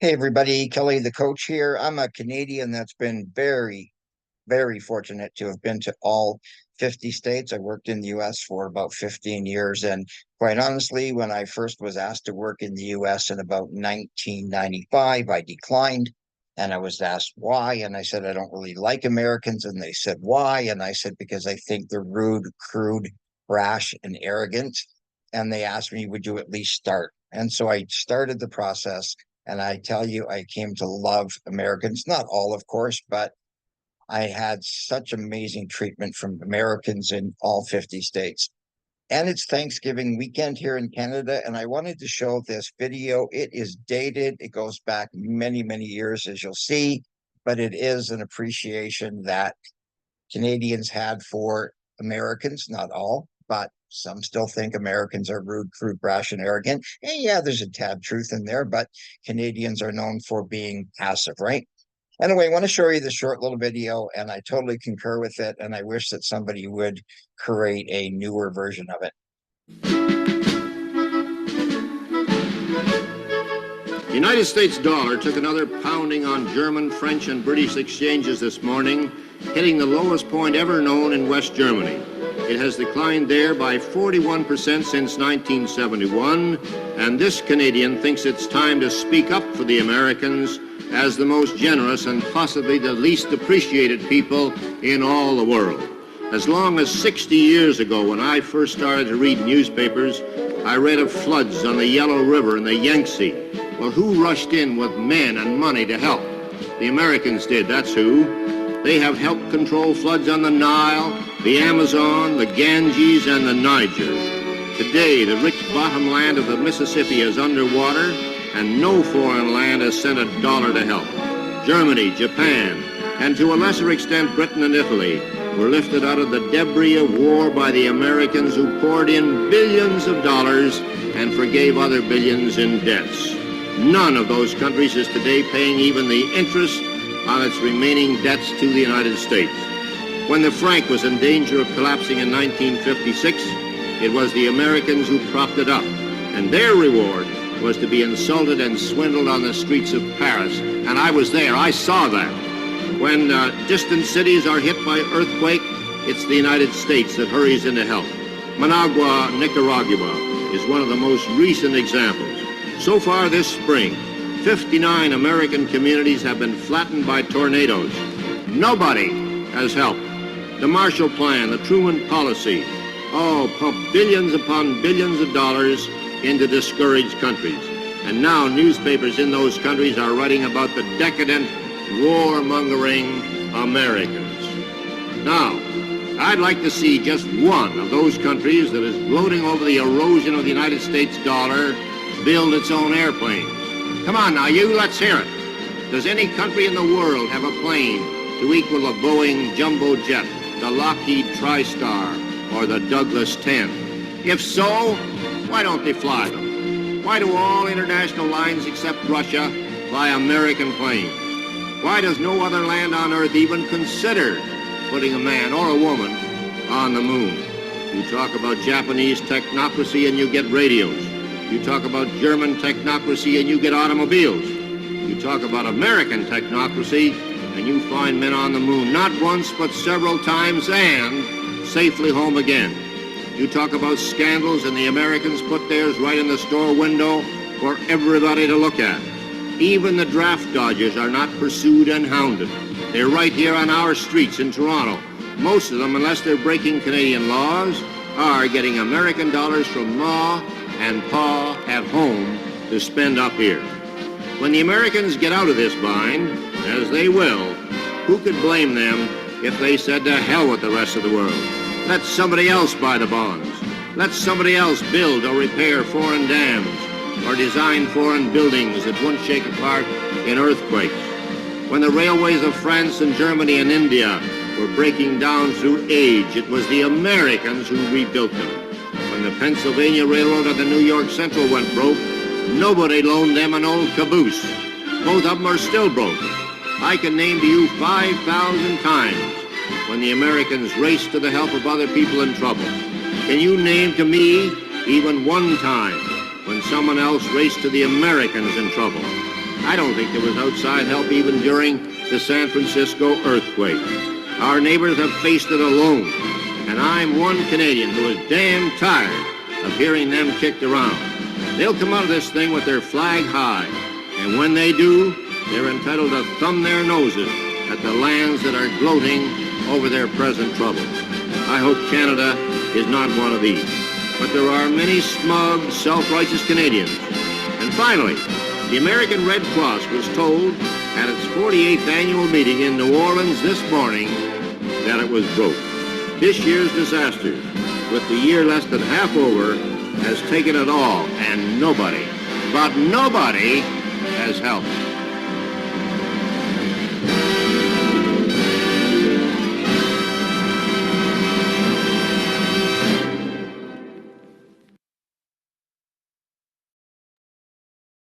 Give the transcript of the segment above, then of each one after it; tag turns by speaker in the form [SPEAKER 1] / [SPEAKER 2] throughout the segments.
[SPEAKER 1] Hey everybody, Kelly the coach here. I'm a Canadian that's been very fortunate to have been to all 50 states. I worked in the US for about 15 years. And quite honestly, when I first was asked to work in the US in about 1995, I declined. And I was asked why. And I said, I don't really like Americans. And they said, why? And I said, because I think they're rude, crude, brash, and arrogant. And they asked me, would you at least start? And so I started the process. And I tell you, I came to love Americans, not all, of course, but I had such amazing treatment from Americans in all 50 states. And it's Thanksgiving weekend here in Canada. And I wanted to show this video. It is dated, it goes back many years, as you'll see, but it is an appreciation that Canadians had for Americans, not all, but some still think Americans are rude, crude, brash, and arrogant. And yeah, there's a tad truth in there, but Canadians are known for being passive, right? Anyway, I want to show you this short little video, and I totally concur with it, and I wish that somebody would create a newer version of it.
[SPEAKER 2] The United States dollar took another pounding on German, French, and British exchanges this morning, hitting the lowest point ever known in West Germany. It has declined there by 41% since 1971, and this Canadian thinks it's time to speak up for the Americans as the most generous and possibly the least appreciated people in all the world. As long as 60 years ago, when I first started to read newspapers, I read of floods on the Yellow River and the Yangtze. Well, who rushed in with men and money to help? The Americans did, that's who. They have helped control floods on the Nile, the Amazon, the Ganges, and the Niger. Today, the rich bottomland of the Mississippi is underwater, and no foreign land has sent a dollar to help. Germany, Japan, and to a lesser extent Britain and Italy were lifted out of the debris of war by the Americans, who poured in billions of dollars and forgave other billions in debts. None of those countries is today paying even the interest on its remaining debts to the United States. When the franc was in danger of collapsing in 1956, it was the Americans who propped it up, and their reward was to be insulted and swindled on the streets of Paris. And I was there, I saw that. When distant cities are hit by earthquake, it's the United States that hurries in to help. Managua, Nicaragua is one of the most recent examples. So far this spring, 59 American communities have been flattened by tornadoes. Nobody has helped. The Marshall Plan, the Truman Policy, pump billions upon billions of dollars into discouraged countries. And now newspapers in those countries are writing about the decadent, warmongering Americans. Now, I'd like to see just one of those countries that is gloating over the erosion of the United States dollar build its own airplanes. Come on now, you, let's hear it. Does any country in the world have a plane to equal a Boeing jumbo jet, the Lockheed TriStar, or the Douglas 10? If so, why don't they fly them? Why do all international lines except Russia fly American planes? Why does no other land on Earth even consider putting a man or a woman on the moon? You talk about Japanese technocracy and you get radios. You talk about German technocracy and you get automobiles. You talk about American technocracy and you find men on the moon, not once but several times, and safely home again. You talk about scandals and the Americans put theirs right in the store window for everybody to look at. Even the draft dodgers are not pursued and hounded. They're right here on our streets in Toronto. Most of them, unless they're breaking Canadian laws, are getting American dollars from Ma and Pa at home to spend up here. When the Americans get out of this bind, as they will, who could blame them if they said to hell with the rest of the world? Let somebody else buy the bonds. Let somebody else build or repair foreign dams or design foreign buildings that won't shake apart in earthquakes. When the railways of France and Germany and India were breaking down through age, it was the Americans who rebuilt them. When the Pennsylvania Railroad and the New York Central went broke, nobody loaned them an old caboose. Both of them are still broke. I can name to you 5,000 times when the Americans raced to the help of other people in trouble. Can you name to me even one time when someone else raced to the Americans in trouble? I don't think there was outside help even during the San Francisco earthquake. Our neighbors have faced it alone, and I'm one Canadian who is damn tired of hearing them kicked around. They'll come out of this thing with their flag high, and when they do, they're entitled to thumb their noses at the lands that are gloating over their present trouble. I hope Canada is not one of these, but there are many smug, self-righteous Canadians. And finally, the American Red Cross was told at its 48th annual meeting in New Orleans this morning that it was broke. This year's disaster, with the year less than half over, has taken it all, and nobody, but nobody, has helped.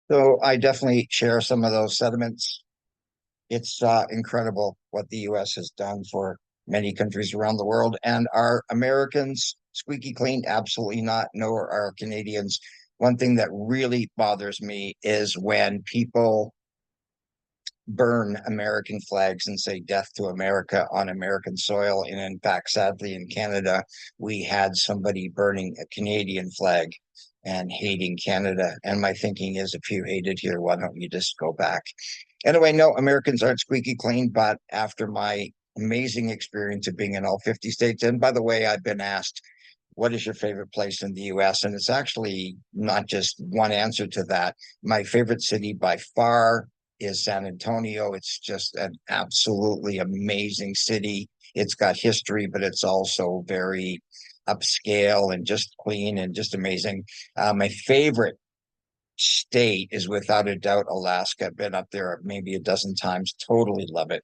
[SPEAKER 1] So I definitely share some of those sentiments. It's incredible what the US has done for many countries around the world. And are Americans squeaky clean? Absolutely not. Nor are Canadians. One thing that really bothers me is when people burn American flags and say death to America on American soil. And in fact, sadly, in Canada, we had somebody burning a Canadian flag and hating Canada. And my thinking is, if you hate it here, why don't you just go back? Anyway, no, Americans aren't squeaky clean, but after my amazing experience of being in all 50 states, and by the way, I've been asked, what is your favorite place in the US? And it's actually not just one answer to that. My favorite city by far is San Antonio. It's just an absolutely amazing city. It's got history, but it's also very upscale and just clean and just amazing. My favorite state is without a doubt Alaska. I've been up there maybe a dozen times, totally love it.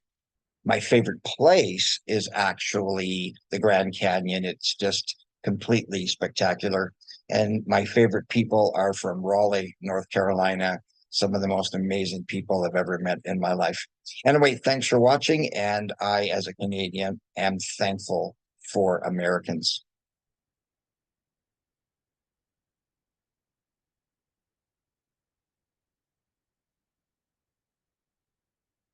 [SPEAKER 1] My favorite place is actually the Grand Canyon. It's just completely spectacular. And my favorite people are from Raleigh, North Carolina. Some of the most amazing people I've ever met in my life. Anyway, thanks for watching. And I, as a Canadian, am thankful for Americans.